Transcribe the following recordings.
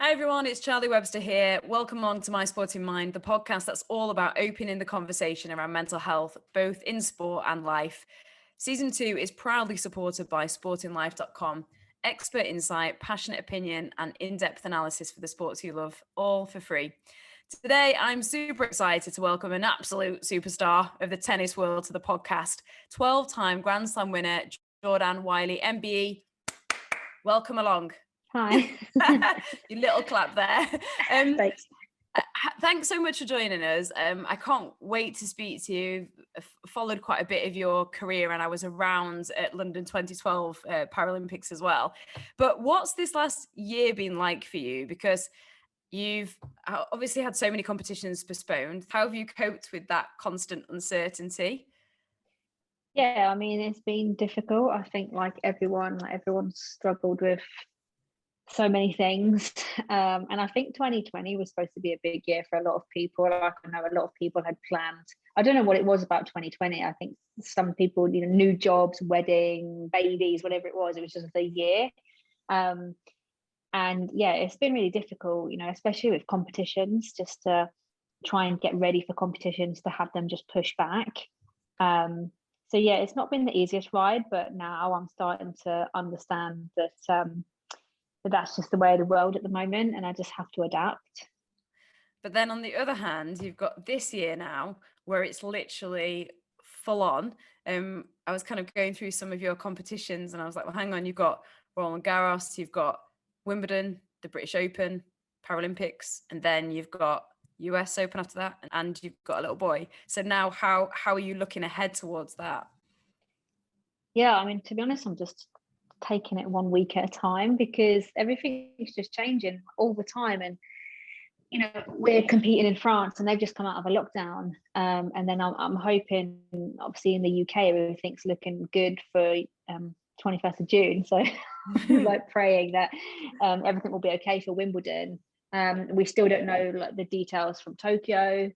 Hi everyone, it's Charlie Webster here. Welcome on to My Sporting Mind, the podcast that's all about opening the conversation around mental health, both in sport and life. Season 2 is proudly supported by sportinglife.com. Expert insight, passionate opinion, and in-depth analysis for the sports you love, all for free. Today, I'm super excited to welcome an absolute superstar of the tennis world to the podcast, 12-time Grand Slam winner, Jordanne Whiley, MBE. Welcome along. Hi. Your little clap there. Thanks. Thanks so much for joining us. I can't wait to speak to you. Followed quite a bit of your career, and I was around at London 2012 Paralympics as well. But what's this last year been like for you? Because you've obviously had so many competitions postponed. How have you coped with that constant uncertainty? Yeah, I mean, it's been difficult. I think everyone's struggled with so many things. And I think 2020 was supposed to be a big year for a lot of people. Like, I know a lot of people had planned. I don't know what it was about 2020. I think some people, new jobs, wedding, babies, whatever it was just the year. And yeah, it's been really difficult, especially with competitions, just to try and get ready for competitions, to have them just push back. So yeah, it's not been the easiest ride, but now I'm starting to understand that that's just the way of the world at the moment, and I just have to adapt. But then on the other hand, you've got this year now where it's literally full on. I was kind of going through some of your competitions and I was like, well, hang on, you've got Roland Garros, you've got Wimbledon, the British Open, Paralympics, and then you've got US Open after that, and you've got a little boy. So now how are you looking ahead towards that? Yeah, I mean, to be honest, I'm just taking it 1 week at a time, because everything is just changing all the time. And we're competing in France and they've just come out of a lockdown, and then I'm hoping, obviously in the UK everything's looking good for 21st of June, so like praying that everything will be okay for Wimbledon. We still don't know like the details from Tokyo,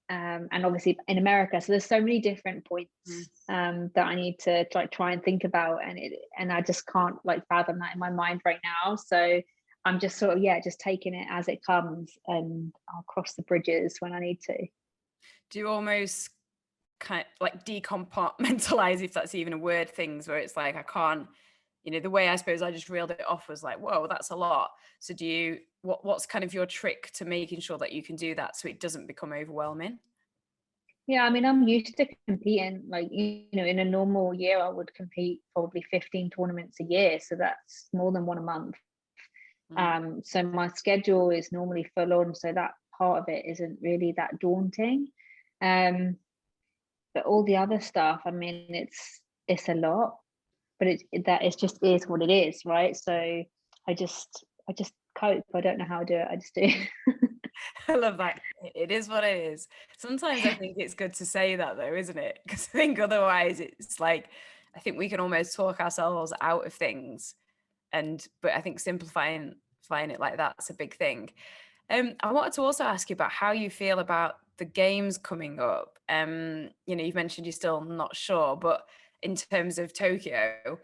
and obviously in America. So there's so many different points that I need to try and think about, and I just can't fathom that in my mind right now. So I'm just sort of just taking it as it comes, and I'll cross the bridges when I need to. Do you almost kind of like decompartmentalize, if that's even a word, things where it's like, I can't, the way I suppose I just reeled it off was like, whoa, that's a lot. So what's kind of your trick to making sure that you can do that so it doesn't become overwhelming? Yeah, I mean, I'm used to competing, in a normal year, I would compete probably 15 tournaments a year. So that's more than one a month. So my schedule is normally full on. So that part of it isn't really that daunting. But all the other stuff, I mean, it's a lot, but it just is what it is, right? So I just cope. I don't know how to do it. I just do. I love that. It is what it is. Sometimes I think it's good to say that though, isn't it? Because I think otherwise it's like, I think we can almost talk ourselves out of things. But I think simplifying it like that's a big thing. I wanted to also ask you about how you feel about the games coming up. You've mentioned you're still not sure, but in terms of Tokyo,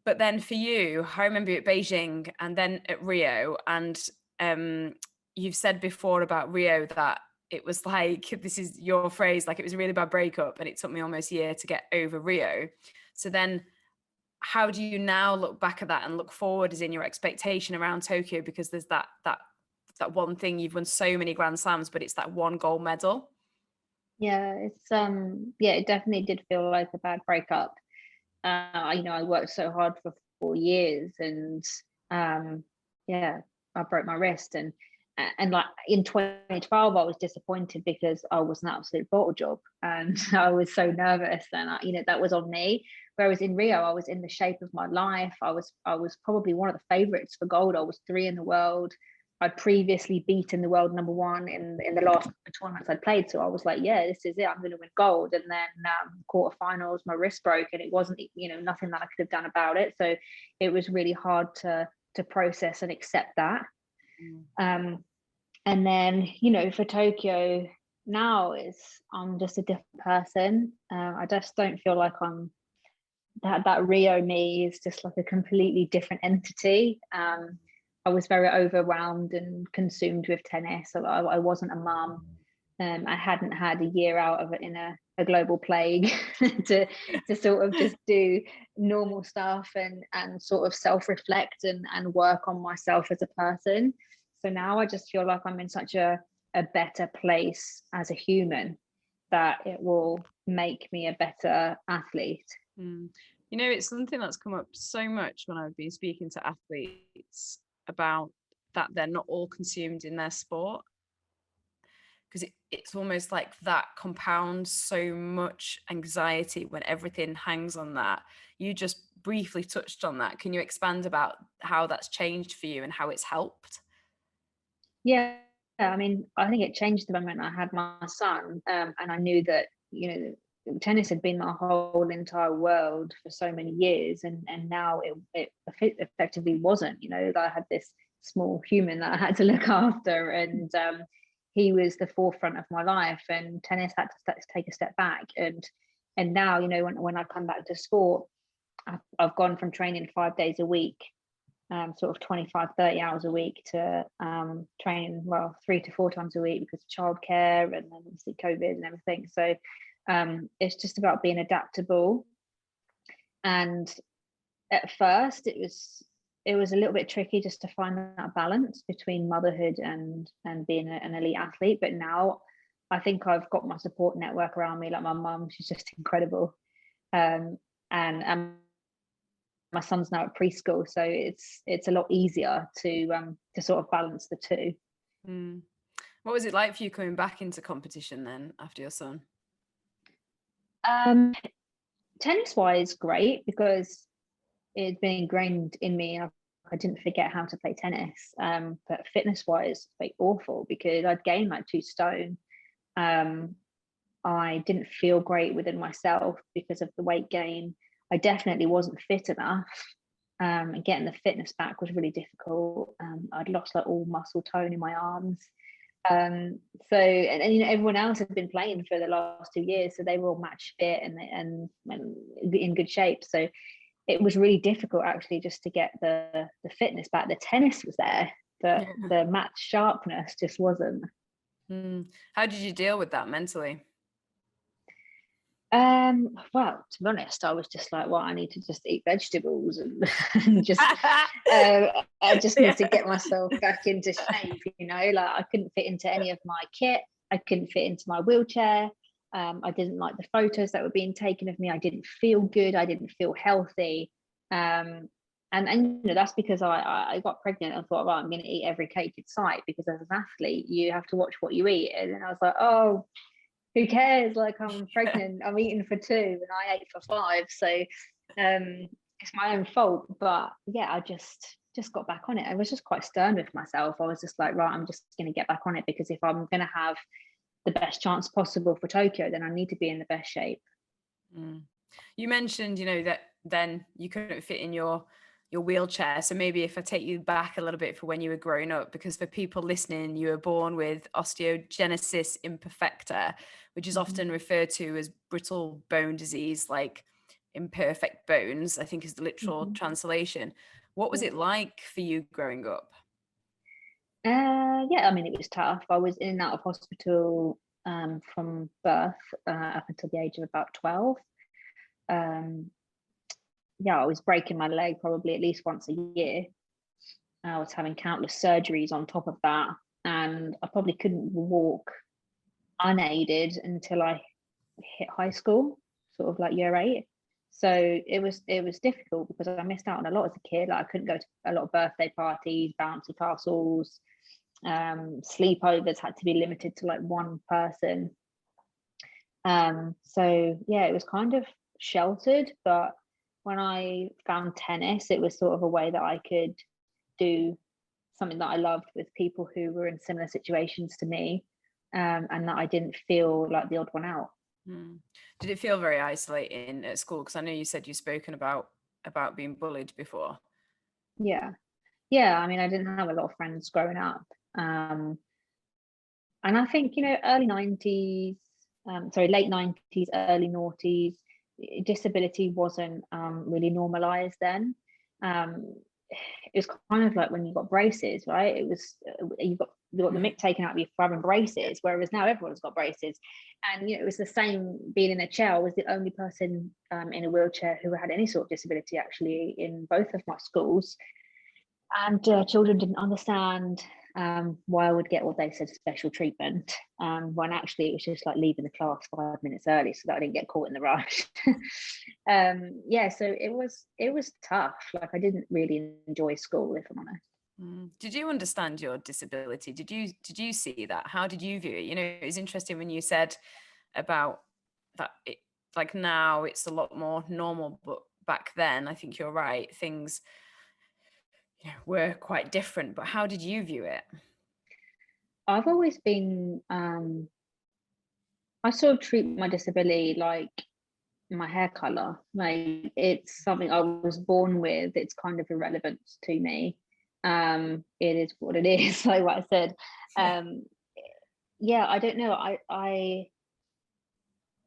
but then for you, I remember you at Beijing and then at Rio, and you've said before about Rio that it was like, this is your phrase, like it was a really bad breakup and it took me almost a year to get over Rio. So then how do you now look back at that and look forward as in your expectation around Tokyo? Because there's that one thing, you've won so many Grand Slams, but it's that one gold medal. Yeah, it's it definitely did feel like a bad breakup. I worked so hard for 4 years, and I broke my wrist, and like in 2012 I was disappointed because I was an absolute bottle job and I was so nervous, and that was on me. Whereas in Rio I was in the shape of my life. I was probably one of the favorites for gold. I was 3 in the world. I'd previously beaten the world number 1 in the last tournaments I'd played. So I was like, yeah, this is it. I'm going to win gold. And then quarterfinals, my wrist broke, and it wasn't, nothing that I could have done about it. So it was really hard to process and accept that. And then, for Tokyo now, I'm just a different person. I just don't feel like I'm that Rio me is just like a completely different entity. I was very overwhelmed and consumed with tennis. So I wasn't a mum. I hadn't had a year out of it in a global plague to sort of just do normal stuff and sort of self-reflect and work on myself as a person. So now I just feel like I'm in such a better place as a human that it will make me a better athlete. You know, it's something that's come up so much when I've been speaking to athletes about that they're not all consumed in their sport, because it's almost like that compounds so much anxiety when everything hangs on that. You just briefly touched on that. Can you expand about how that's changed for you and how it's helped? Yeah, I mean, I think it changed the moment I had my son, and I knew that, you know, tennis had been my whole entire world for so many years, and now it effectively wasn't. You know, that I had this small human that I had to look after, and he was the forefront of my life, and tennis had to take a step back. And now, you know, when I come back to sport, I've gone from training 5 days a week, sort of 25, 30 hours a week, to training, well, 3 to 4 times a week because of childcare and then obviously COVID and everything. So it's just about being adaptable. And at first it was a little bit tricky just to find that balance between motherhood and being an elite athlete. But now I think I've got my support network around me. Like my mum, she's just incredible. And my son's now at preschool, so it's a lot easier to sort of balance the two. What was it like for you coming back into competition then after your son? Tennis wise, great, because it's been ingrained in me. I didn't forget how to play tennis. But fitness wise, like awful, because I'd gained like 2 stone. I didn't feel great within myself because of the weight gain. I definitely wasn't fit enough. And getting the fitness back was really difficult. I'd lost like all muscle tone in my arms. So you know, everyone else had been playing for the last 2 years, so they were all match fit and in good shape. So it was really difficult actually just to get the fitness back. The tennis was there, but the match sharpness just wasn't. How did you deal with that mentally? Well, to be honest, I was just like, well, I need to just eat vegetables and just I just need to get myself back into shape, you know. Like I couldn't fit into any of my kit, I couldn't fit into my wheelchair. I didn't like the photos that were being taken of me. I didn't feel good, I didn't feel healthy. And you know, that's because I got pregnant and thought, well, I'm going to eat every cake in sight, because as an athlete you have to watch what you eat. And then I was like, oh, who cares? Like, I'm pregnant, I'm eating for 2 and I ate for 5. So it's my own fault. But yeah, I just got back on it. I was just quite stern with myself. I was just like, right, I'm just going to get back on it, because if I'm going to have the best chance possible for Tokyo, then I need to be in the best shape. You mentioned, you know, that then you couldn't fit in your wheelchair. So maybe if I take you back a little bit for when you were growing up, because for people listening, you were born with osteogenesis imperfecta, which is often referred to as brittle bone disease, like imperfect bones, I think is the literal translation. What was it like for you growing up? Yeah, I mean, it was tough. I was in and out of hospital from birth up until the age of about 12. Yeah, I was breaking my leg probably at least once a year. I was having countless surgeries on top of that, and I probably couldn't walk unaided until I hit high school, sort of like year 8. So it was difficult because I missed out on a lot as a kid. Like I couldn't go to a lot of birthday parties, bouncy castles, sleepovers had to be limited to like one person. So yeah, it was kind of sheltered, but when I found tennis, it was sort of a way that I could do something that I loved with people who were in similar situations to me, and that I didn't feel like the odd one out. Did it feel very isolating at school? Because I know you said you've spoken about being bullied before. Yeah, I mean, I didn't have a lot of friends growing up, and I think, you know, late 90s, early noughties, disability wasn't really normalized then. it was kind of like when you got braces, right? It was you got the mick taken out of you for having braces, whereas now everyone's got braces. And it was the same being in a chair. I was the only person in a wheelchair who had any sort of disability actually in both of my schools. And children didn't understand why I would get what they said special treatment, when actually it was just like leaving the class 5 minutes early so that I didn't get caught in the rush. So it was tough. Like, I didn't really enjoy school, if I'm honest. Did you understand your disability? Did you see that? How did you view it? It was interesting when you said about that. Like now it's a lot more normal, but back then, I think you're right. Things were quite different. But how did you view it? I've always been. I sort of treat my disability like my hair color. Like, it's something I was born with. It's kind of irrelevant to me. It is what it is, like what I said. I don't know. I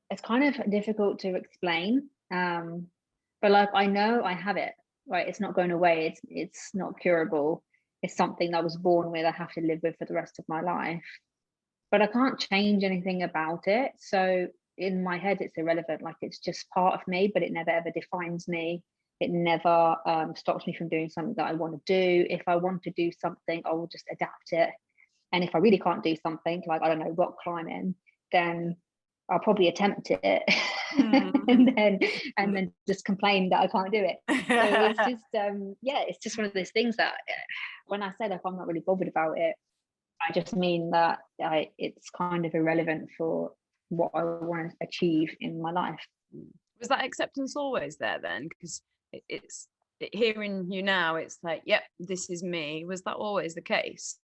it's kind of difficult to explain. But like, I know I have it, right? It's not going away. It's not curable. It's something I was born with. I have to live with for the rest of my life. But I can't change anything about it. So in my head, it's irrelevant. Like, it's just part of me, but it never ever defines me. It never stops me from doing something that I want to do. If I want to do something, I will just adapt it. And if I really can't do something, like, I don't know, rock climbing, then I'll probably attempt it and then just complain that I can't do it. So it's just it's just one of those things that when I said, if I'm not really bothered about it, I just mean that it's kind of irrelevant for what I want to achieve in my life. Was that acceptance always there then? Because hearing you now, it's like, yep, this is me. Was that always the case?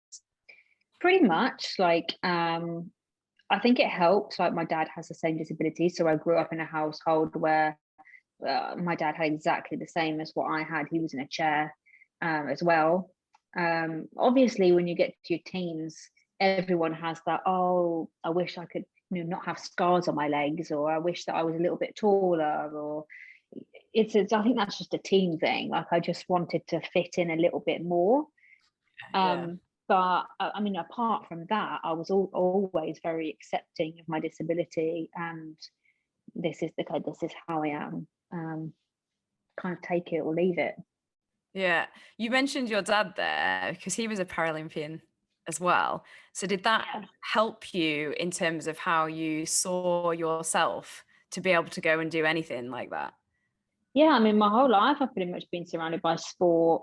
Pretty much. Like, I think it helped. Like, my dad has the same disability, so I grew up in a household where my dad had exactly the same as what I had. He was in a chair as well. Obviously, when you get to your teens, everyone has that, oh, I wish I could not have scars on my legs, or I wish that I was a little bit taller, or I think that's just a teen thing. Like, I just wanted to fit in a little bit more. But I mean, apart from that, I was always very accepting of my disability, and this is how I am. Kind of take it or leave it. Yeah, you mentioned your dad there because he was a Paralympian as well. So did that help you in terms of how you saw yourself to be able to go and do anything like that? Yeah, I mean, my whole life I've pretty much been surrounded by sport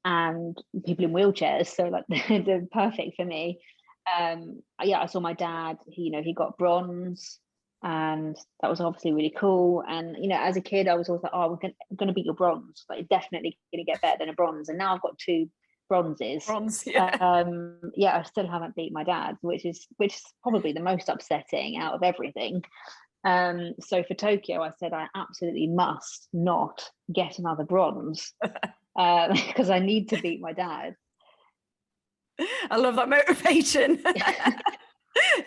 and people in wheelchairs, so like they're perfect for me. I saw my dad. He got bronze, and that was obviously really cool. And as a kid, I was always like, oh, I'm going to beat your bronze, but it's definitely going to get better than a bronze. And now I've got 2 bronzes. I still haven't beat my dad, which is probably the most upsetting out of everything. So for Tokyo, I said I absolutely must not get another bronze because I need to beat my dad. I love that motivation.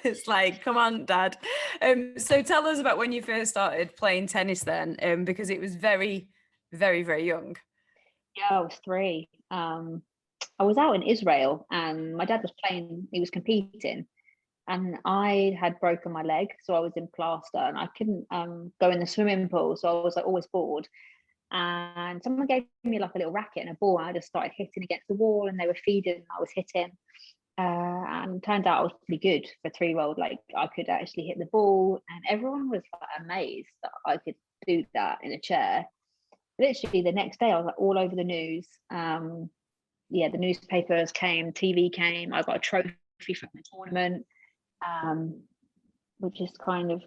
It's like, come on, Dad. So tell us about when you first started playing tennis then, because it was very, very, very young. Yeah, I was 3. I was out in Israel and my dad was playing, he was competing, and I had broken my leg, so I was in plaster and I couldn't go in the swimming pool, so I was like always bored. And someone gave me like a little racket and a ball, and I just started hitting against the wall, and they were feeding and I was hitting. And turned out I was pretty good for a 3-year-old. Like, I could actually hit the ball, and everyone was like amazed that I could do that in a chair. Literally the next day I was like all over the news. The newspapers came, TV came, I got a trophy from the tournament, which is kind of,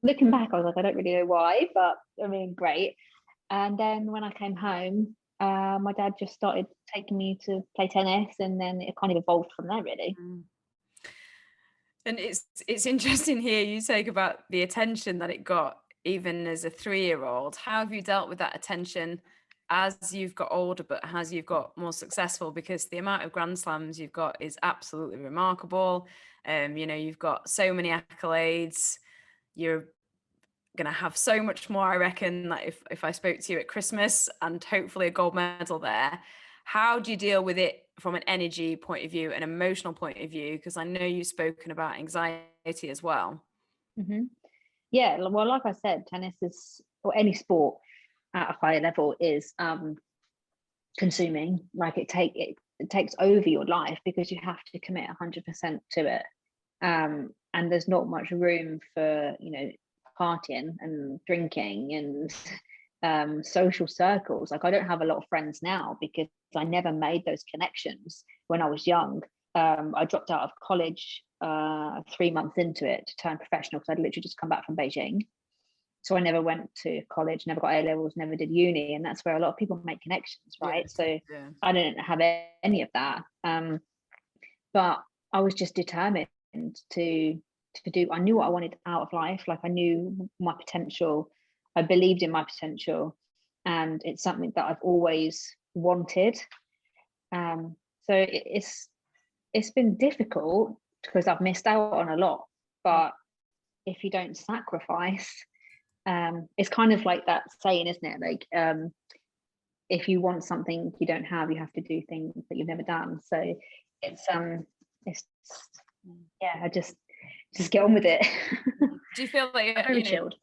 looking back, I was like, I don't really know why, but I mean, great. And then when I came home, my dad just started taking me to play tennis, and then it kind of evolved from there, really. And it's interesting here you talk about the attention that it got even as a 3-year-old. How have you dealt with that attention as you've got older, but as you've got more successful? Because the amount of Grand Slams you've got is absolutely remarkable. You've got so many accolades. You're going to have so much more, I reckon, that if I spoke to you at Christmas, and hopefully a gold medal there. How do you deal with it from an energy point of view, an emotional point of view? Because I know you've spoken about anxiety as well. Mm-hmm. Yeah, well, like I said, tennis is, or any sport at a higher level, is consuming. Like it takes over your life, because you have to commit 100% to it. And there's not much room for, partying and drinking and social circles. Like, I don't have a lot of friends now because I never made those connections when I was young. I dropped out of college 3 months into it to turn professional, because I'd literally just come back from Beijing. So I never went to college, never got A levels, never did uni, and that's where a lot of people make connections, right? I didn't have any of that, but I was just determined to do. I knew what I wanted out of life. Like, I knew my potential. I believed in my potential, and it's something that I've always wanted. So it's been difficult because I've missed out on a lot, but if you don't sacrifice, it's kind of like that saying, isn't it? Like, if you want something you don't have, you have to do things that you've never done. So it's yeah, I just get on with it. Do you feel like very chilled?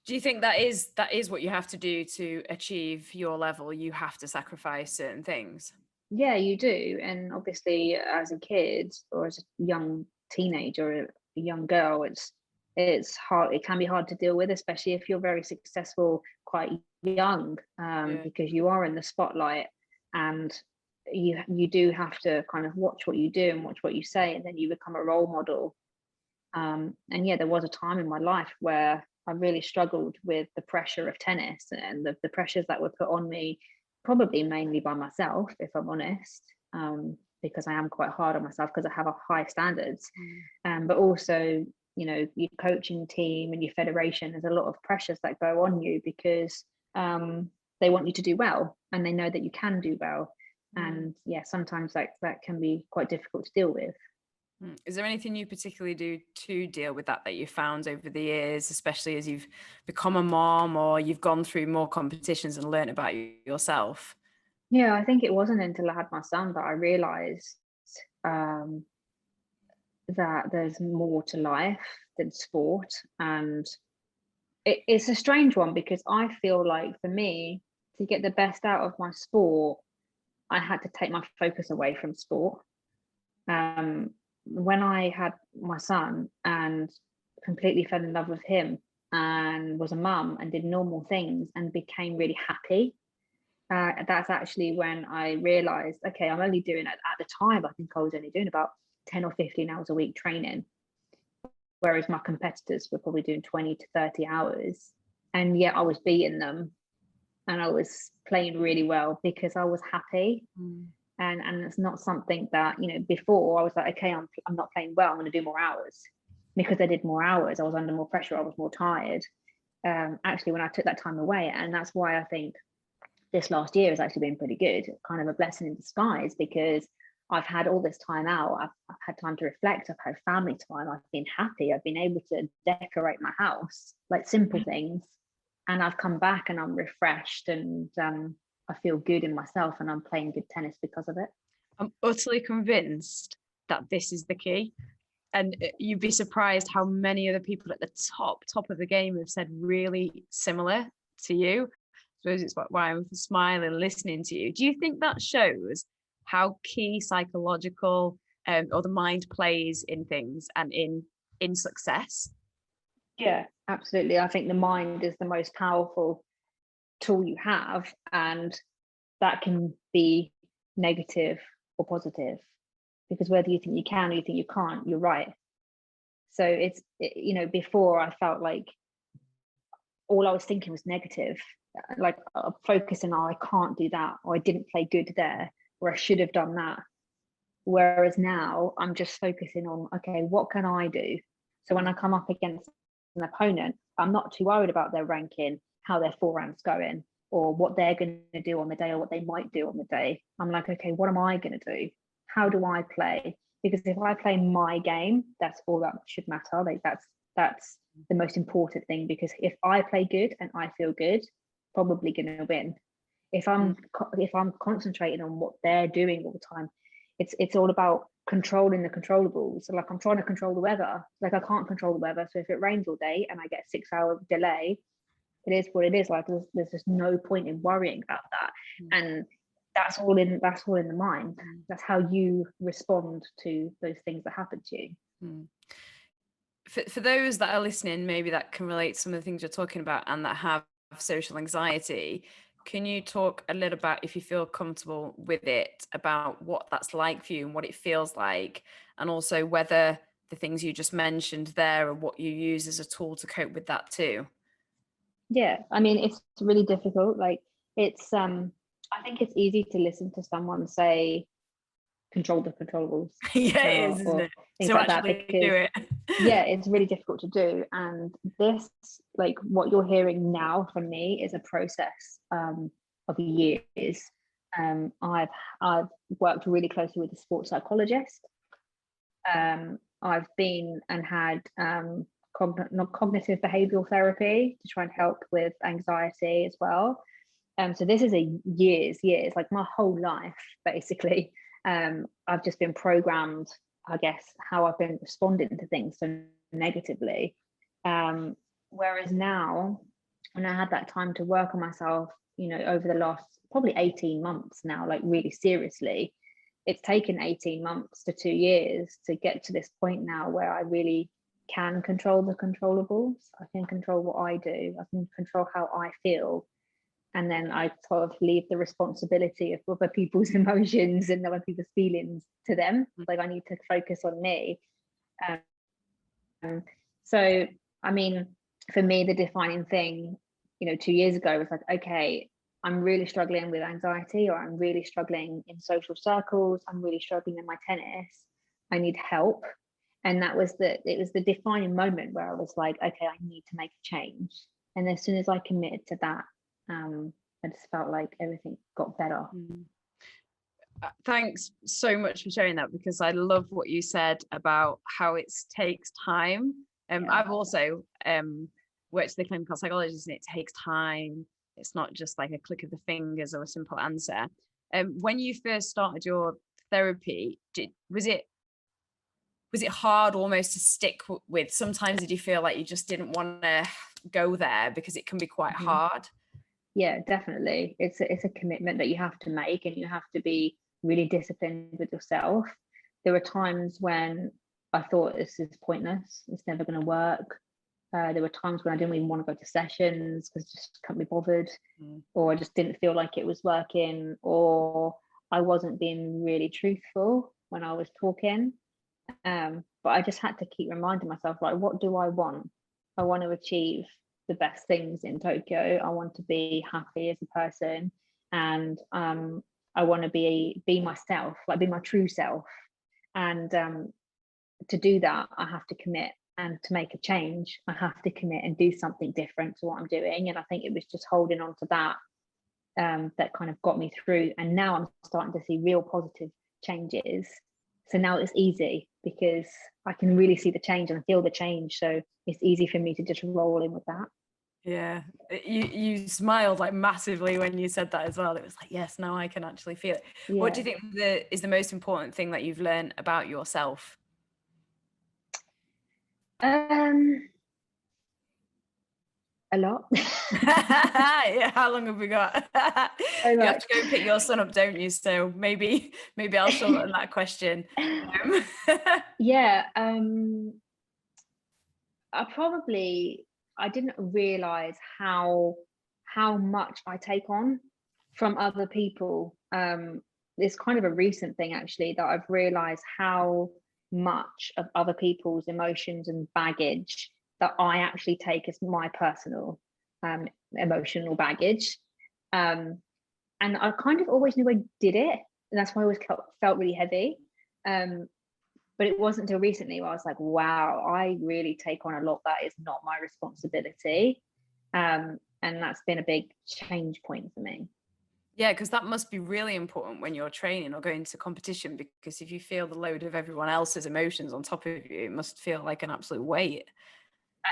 Do you think that is what you have to do to achieve your level? You have to sacrifice certain things. Yeah, you do. And obviously, as a kid or as a young teenager or a young girl, it's hard. It can be hard to deal with, especially if you're very successful quite young, because you are in the spotlight, and you do have to kind of watch what you do and watch what you say, and then you become a role model. And yeah, there was a time in my life where I really struggled with the pressure of tennis and the pressures that were put on me, probably mainly by myself, if I'm honest, because I am quite hard on myself because I have a high standards. But also, your coaching team and your federation, there's a lot of pressures that go on you because they want you to do well, and they know that you can do well. And yeah, sometimes that can be quite difficult to deal with. Is there anything you particularly do to deal with that you found over the years, especially as you've become a mom or you've gone through more competitions and learned about yourself? Yeah, I think it wasn't until I had my son that I realized that there's more to life than sport. And it's a strange one, because I feel like for me, to get the best out of my sport, I had to take my focus away from sport. When I had my son and completely fell in love with him and was a mum and did normal things and became really happy, that's actually when I realized, okay, I'm only doing, at the time, I think I was only doing about 10 or 15 hours a week training, whereas my competitors were probably doing 20 to 30 hours. And yet I was beating them, and I was playing really well because I was happy. And it's not something that, before I was like, okay, I'm not playing well, I'm going to do more hours. Because I did more hours, I was under more pressure, I was more tired. Actually, when I took that time away, and that's why I think this last year has actually been pretty good, kind of a blessing in disguise, because I've had all this time out. I've had time to reflect. I've had family time. I've been happy. I've been able to decorate my house, like simple things. And I've come back and I'm refreshed, and I feel good in myself, and I'm playing good tennis because of it. I'm utterly convinced that this is the key. And you'd be surprised how many other people at the top of the game have said really similar to you. I suppose it's why I'm smiling listening to you. Do you think that shows how key psychological or the mind plays in things and in success? Yeah, absolutely. I think the mind is the most powerful tool you have, and that can be negative or positive, because whether you think you can or you think you can't, you're right. So before I felt like all I was thinking was negative, like focusing on, I can't do that, or I didn't play good there, or I should have done that. Whereas now I'm just focusing on, okay, what can I do? So when I come up against an opponent, I'm not too worried about their ranking, how their forehand's going, or what they're going to do on the day, or what they might do on the day. I'm like, okay, what am I going to do? How do I play? Because if I play my game, that's all that should matter. Like that's the most important thing, because if I play good and I feel good, probably going to win. If I'm concentrating on what they're doing all the time, it's all about controlling the controllables. So like, I'm trying to control the weather. Like, I can't control the weather. So if it rains all day and I get a 6-hour delay, it is what it is. Like, there's just no point in worrying about that. And that's all in the mind. That's how you respond to those things that happen to you. For those that are listening, maybe that can relate to some of the things you're talking about and that have social anxiety, can you talk a little about, if you feel comfortable with it, about what that's like for you and what it feels like, and also whether the things you just mentioned there are what you use as a tool to cope with that too? Yeah, I mean, it's really difficult. Like, it's I think it's easy to listen to someone say control the controllables. Yeah, it is, isn't it? Things So like that, actually because do it. yeah, it's really difficult to do. And this, like, what you're hearing now from me is a process of years. I've worked really closely with a sports psychologist. I've been and had cognitive behavioral therapy to try and help with anxiety as well. So this is a years, like my whole life, basically. I've just been programmed, I guess, how I've been responding to things so negatively. Whereas now, when I had that time to work on myself, over the last probably 18 months now, like really seriously, it's taken 18 months to 2 years to get to this point now where I really can control the controllables. I can control what I do. I can control how I feel. And then I sort of leave the responsibility of other people's emotions and other people's feelings to them. Like, I need to focus on me. So, I mean, for me, the defining thing, 2 years ago was like, okay, I'm really struggling with anxiety, or I'm really struggling in social circles. I'm really struggling in my tennis. I need help. And it was the defining moment where I was like, okay, I need to make a change. And as soon as I committed to that, I just felt like everything got better. Thanks so much for sharing that, because I love what you said about how it takes time. I've also worked as a clinical psychologist, and it takes time. It's not just like a click of the fingers or a simple answer. When you first started your therapy, was it hard almost to stick with? Sometimes did you feel like you just didn't want to go there because it can be quite hard? Yeah, definitely. It's a commitment that you have to make, and you have to be really disciplined with yourself. There were times when I thought, this is pointless, it's never going to work. There were times when I didn't even want to go to sessions because I just couldn't be bothered, or I just didn't feel like it was working, or I wasn't being really truthful when I was talking. But I just had to keep reminding myself, like, what do I want? I want to achieve the best things in Tokyo. I want to be happy as a person, and I want to be myself, like be my true self. And to do that, I have to commit. And to make a change, I have to commit and do something different to what I'm doing. And I think it was just holding on to that that kind of got me through. And now I'm starting to see real positive changes. So now it's easy because I can really see the change and feel the change. So it's easy for me to just roll in with that. Yeah, you smiled like massively when you said that as well. It was like, yes, now I can actually feel it. Yeah. What do you think is the most important thing that you've learned about yourself? A lot. Yeah, how long have we got? You have to go pick your son up, don't you? So maybe I'll shorten that question. Yeah, I didn't realize how much I take on from other people. It's kind of a recent thing, actually, that I've realized how much of other people's emotions and baggage that I actually take as my personal emotional baggage. And I kind of always knew I did it, and that's why I always felt really heavy. But it wasn't until recently where I was like, wow, I really take on a lot that is not my responsibility. And that's been a big change point for me. Yeah, because that must be really important when you're training or going to competition, because if you feel the load of everyone else's emotions on top of you, it must feel like an absolute weight.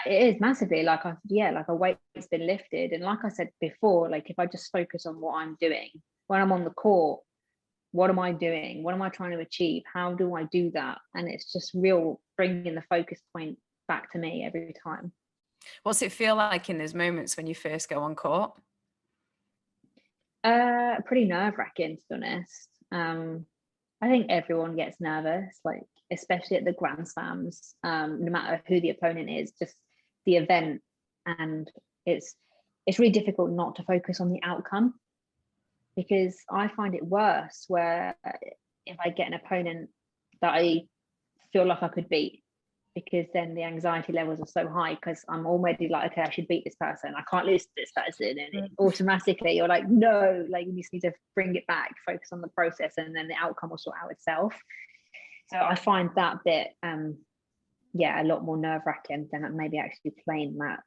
It is massively, like like a weight's been lifted. And like I said before, like if I just focus on what I'm doing when I'm on the court, what am I doing? What am I trying to achieve? How do I do that? And it's just real bringing the focus point back to me every time. What's it feel like in those moments when you first go on court? Pretty nerve-wracking, to be honest. I think everyone gets nervous, like especially at the Grand Slams, no matter who the opponent is, just the event. And it's really difficult not to focus on the outcome, because I find it worse where if I get an opponent that I feel like I could beat, because then the anxiety levels are so high because I'm already like, okay, I should beat this person, I can't lose to this person, and automatically you're like, no, like you just need to bring it back, focus on the process, and then the outcome will sort out itself. So I find that bit a lot more nerve-wracking than maybe actually playing the match.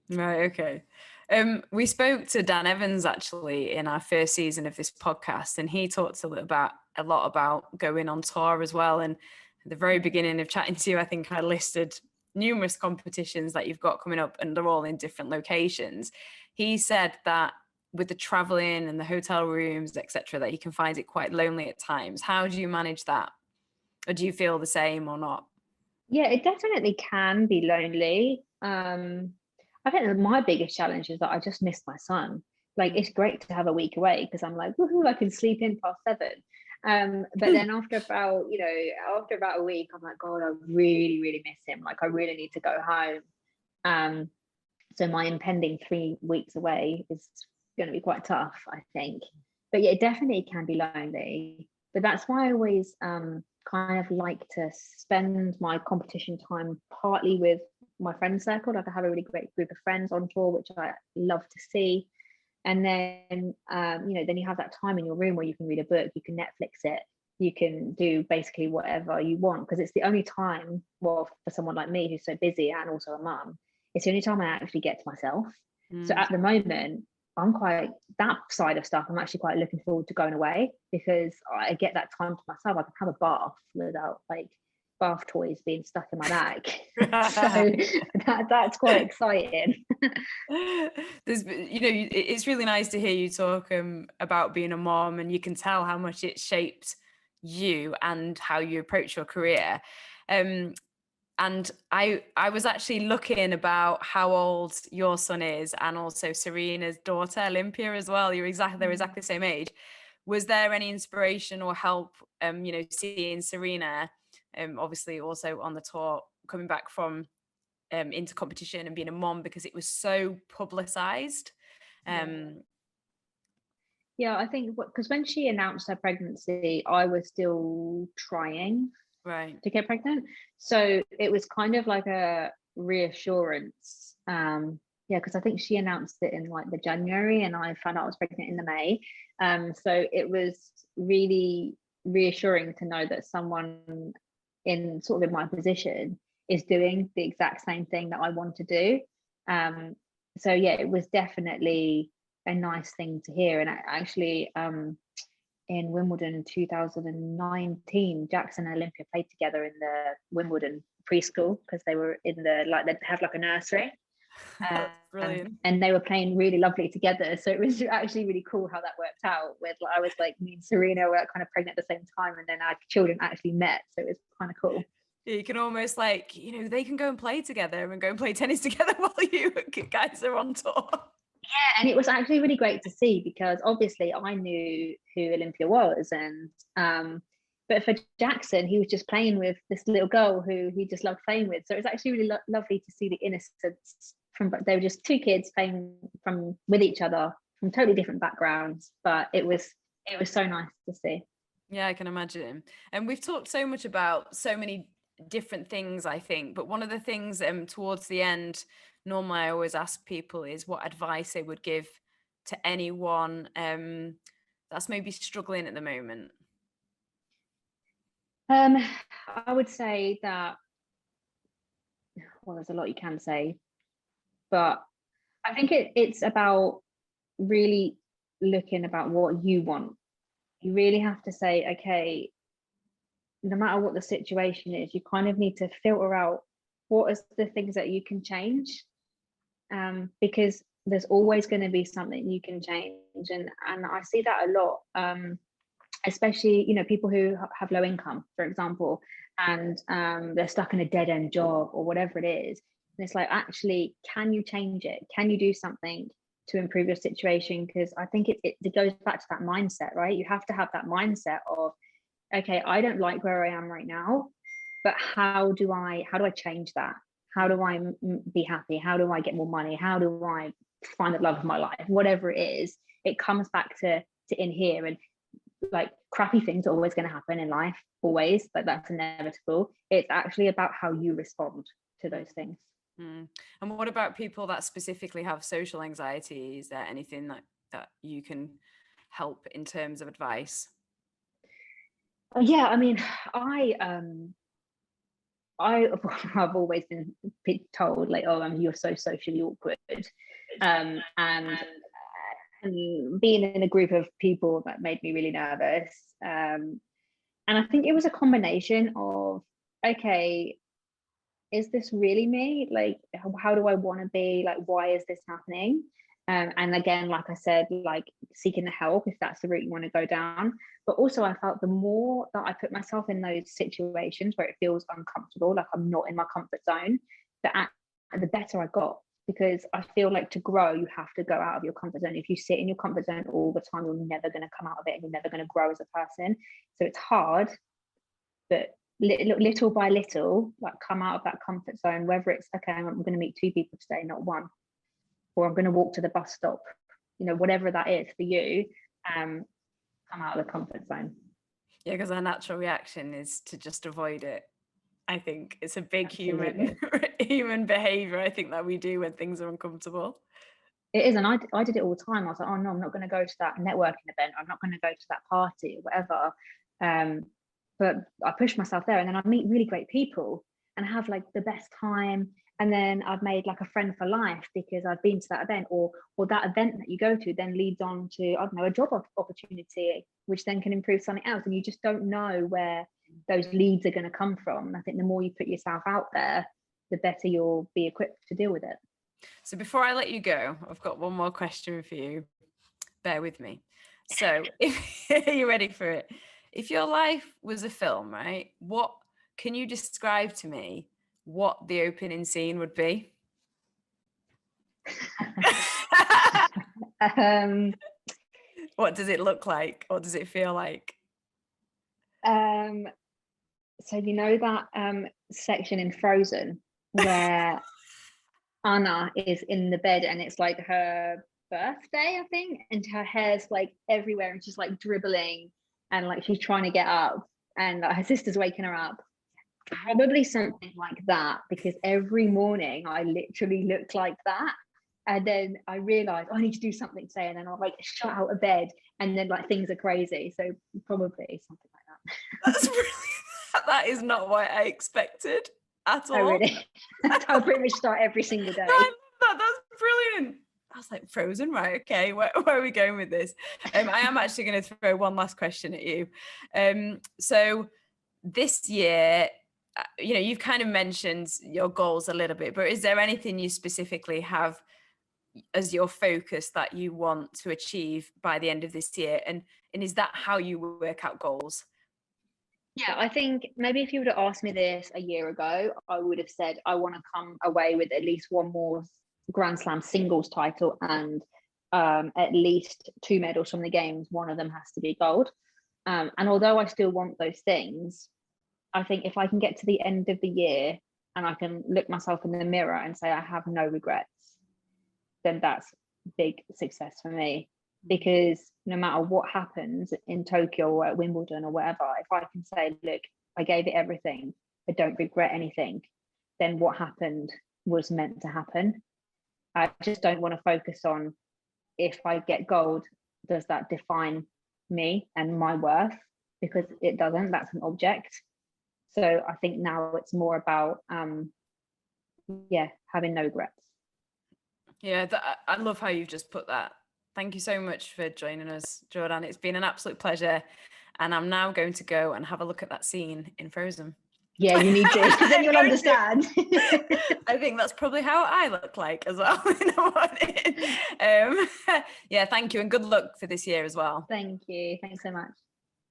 Right, okay. We spoke to Dan Evans actually in our first season of this podcast, and he talked a lot about going on tour as well. And at the very beginning of chatting to you, I think I listed numerous competitions that you've got coming up, and they're all in different locations. He said that with the traveling and the hotel rooms, etc., that he can find it quite lonely at times. How do you manage that? Or do you feel the same or not? Yeah, it definitely can be lonely. I think that my biggest challenge is that I just miss my son. Like, it's great to have a week away because I'm like, woohoo, I can sleep in past 7. But then after about a week, I'm like, God, I really, really miss him. Like, I really need to go home. So my impending 3 weeks away is going to be quite tough, I think. But yeah, it definitely can be lonely. But that's why I always kind of like to spend my competition time partly with my friend circle. Like, I have a really great group of friends on tour, which I love to see. And then then you have that time in your room where you can read a book, you can Netflix it, you can do basically whatever you want, because it's the only time, well, for someone like me who's so busy and also a mum, it's the only time I actually get to myself. So at the moment, I'm quite, that side of stuff, I'm actually quite looking forward to going away, because I get that time to myself. I can have a bath without like bath toys being stuck in my bag. So that's quite exciting. It's really nice to hear you talk about being a mom, and you can tell how much it shaped you and how you approach your career. And I was actually looking about how old your son is, and also Serena's daughter, Olympia, as well. They're exactly the same age. Was there any inspiration or help, seeing Serena, obviously also on the tour, coming back from into competition and being a mom, because it was so publicized? Yeah, I think because when she announced her pregnancy, I was still trying to get pregnant. So it was kind of like a reassurance. Because I think she announced it in like the January, and I found out I was pregnant in the May. So it was really reassuring to know that someone in sort of in my position is doing the exact same thing that I want to do. So yeah, it was definitely a nice thing to hear. And actually, in Wimbledon in 2019, Jackson and Olympia played together in the Wimbledon preschool, because they were in the, like, they have like a nursery. Brilliant. And they were playing really lovely together. So it was actually really cool how that worked out, with like, I was like, me and Serena were kind of pregnant at the same time, and then our children actually met. So it was kind of cool. You can almost like, they can go and play together and go and play tennis together while you guys are on tour. Yeah, and it was actually really great to see, because obviously I knew who Olympia was, and but for Jackson, he was just playing with this little girl who he just loved playing with. So it was actually really lovely to see the innocence from, they were just 2 kids playing with each other from totally different backgrounds, but it was so nice to see. Yeah, I can imagine. And we've talked so much about so many different things, I think, but one of the things towards the end, normally I always ask people, is what advice they would give to anyone that's maybe struggling at the moment. I would say that, well, there's a lot you can say, but I think it's about really looking about what you want. You really have to say, okay, no matter what the situation is, you kind of need to filter out what is the things that you can change? Because there's always going to be something you can change, and I see that a lot, especially, you know, people who have low income, for example, and they're stuck in a dead end job or whatever it is. And it's like, actually, can you change it? Can you do something to improve your situation? Because I think it goes back to that mindset, right? You have to have that mindset of, okay, I don't like where I am right now, but how do I change that? How do I be happy? How do I get more money? How do I find the love of my life? Whatever it is, it comes back to in here. And like, crappy things are always going to happen in life, always, like that's inevitable. It's actually about how you respond to those things. And what about people that specifically have social anxiety? Is there anything that you can help in terms of advice? Yeah, I mean, I've always been told, like, oh, you're so socially awkward, and being in a group of people, that made me really nervous. And I think it was a combination of, okay, is this really me? Like, how do I want to be? Like, why is this happening? And again, like I said, like, seeking the help if that's the route you want to go down. But also, I felt the more that I put myself in those situations where it feels uncomfortable, like I'm not in my comfort zone, the better I got. Because I feel like to grow, you have to go out of your comfort zone. If you sit in your comfort zone all the time, you're never going to come out of it, and you're never going to grow as a person. So it's hard, but little by little, like, come out of that comfort zone, whether it's, okay, I'm going to meet 2 people today, not 1, or I'm going to walk to the bus stop, you know, whatever that is for you, come out of the comfort zone. Yeah, because our natural reaction is to just avoid it. I think it's a big Absolutely. human behavior, I think, that we do when things are uncomfortable. It is, and I did it all the time. I was like, oh no, I'm not going to go to that networking event, I'm not going to go to that party, whatever. But I pushed myself there, and then I meet really great people and have like the best time. And then I've made like a friend for life because I've been to that event, or that event that you go to then leads on to, I don't know, a job opportunity, which then can improve something else. And you just don't know where those leads are going to come from. And I think the more you put yourself out there, the better you'll be equipped to deal with it. So before I let you go, I've got one more question for you. Bear with me. So are you ready for it? If your life was a film, right, what can you describe to me what the opening scene would be? What does it look like? What does it feel like? So you know that section in Frozen where Anna is in the bed and it's like her birthday, I think, and her hair's like everywhere and she's like dribbling and like she's trying to get up and her sister's waking her up. Probably something like that, because every morning I literally look like that. And then I realized, oh, I need to do something today, and then I'll like shut out of bed, and then like things are crazy. So probably something like that. That's brilliant. That is not what I expected at all. Oh, really? That's how I pretty much start every single day. I love that. That's brilliant. I was like, Frozen, right? Okay, where are we going with this? I am actually going to throw one last question at you. So this year, you know, you've kind of mentioned your goals a little bit, but is there anything you specifically have as your focus that you want to achieve by the end of this year? And is that how you work out goals? Yeah, I think maybe if you would have asked me this a year ago, I would have said I want to come away with at least 1 more Grand Slam singles title and at least 2 medals from the games. One of them has to be gold. And although I still want those things, I think if I can get to the end of the year and I can look myself in the mirror and say I have no regrets, then that's big success for me. Because no matter what happens in Tokyo or at Wimbledon or whatever, if I can say, look, I gave it everything, I don't regret anything, then what happened was meant to happen. I just don't want to focus on, if I get gold, does that define me and my worth? Because it doesn't. That's an object. So I think now it's more about having no regrets. Yeah, I love how you've just put that. Thank you so much for joining us, Jordanne. It's been an absolute pleasure. And I'm now going to go and have a look at that scene in Frozen. Yeah, you need to, because then you'll understand. I think that's probably how I look like as well. Yeah, thank you, and good luck for this year as well. Thank you. Thanks so much.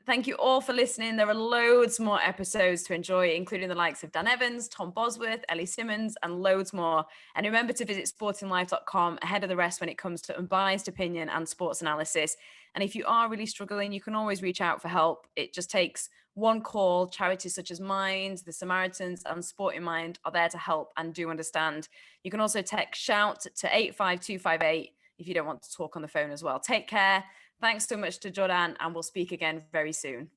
Thank you all for listening. There are loads more episodes to enjoy, including the likes of Dan Evans, Tom Bosworth, Ellie Simmons, and loads more. And remember to visit sportinglife.com ahead of the rest when it comes to unbiased opinion and sports analysis. And if you are really struggling, you can always reach out for help. It just takes one call. Charities such as Mind, the Samaritans, and Sport in Mind are there to help and do understand. You can also text SHOUT to 85258 if you don't want to talk on the phone as well. Take care. Thanks so much to Jordanne, and we'll speak again very soon.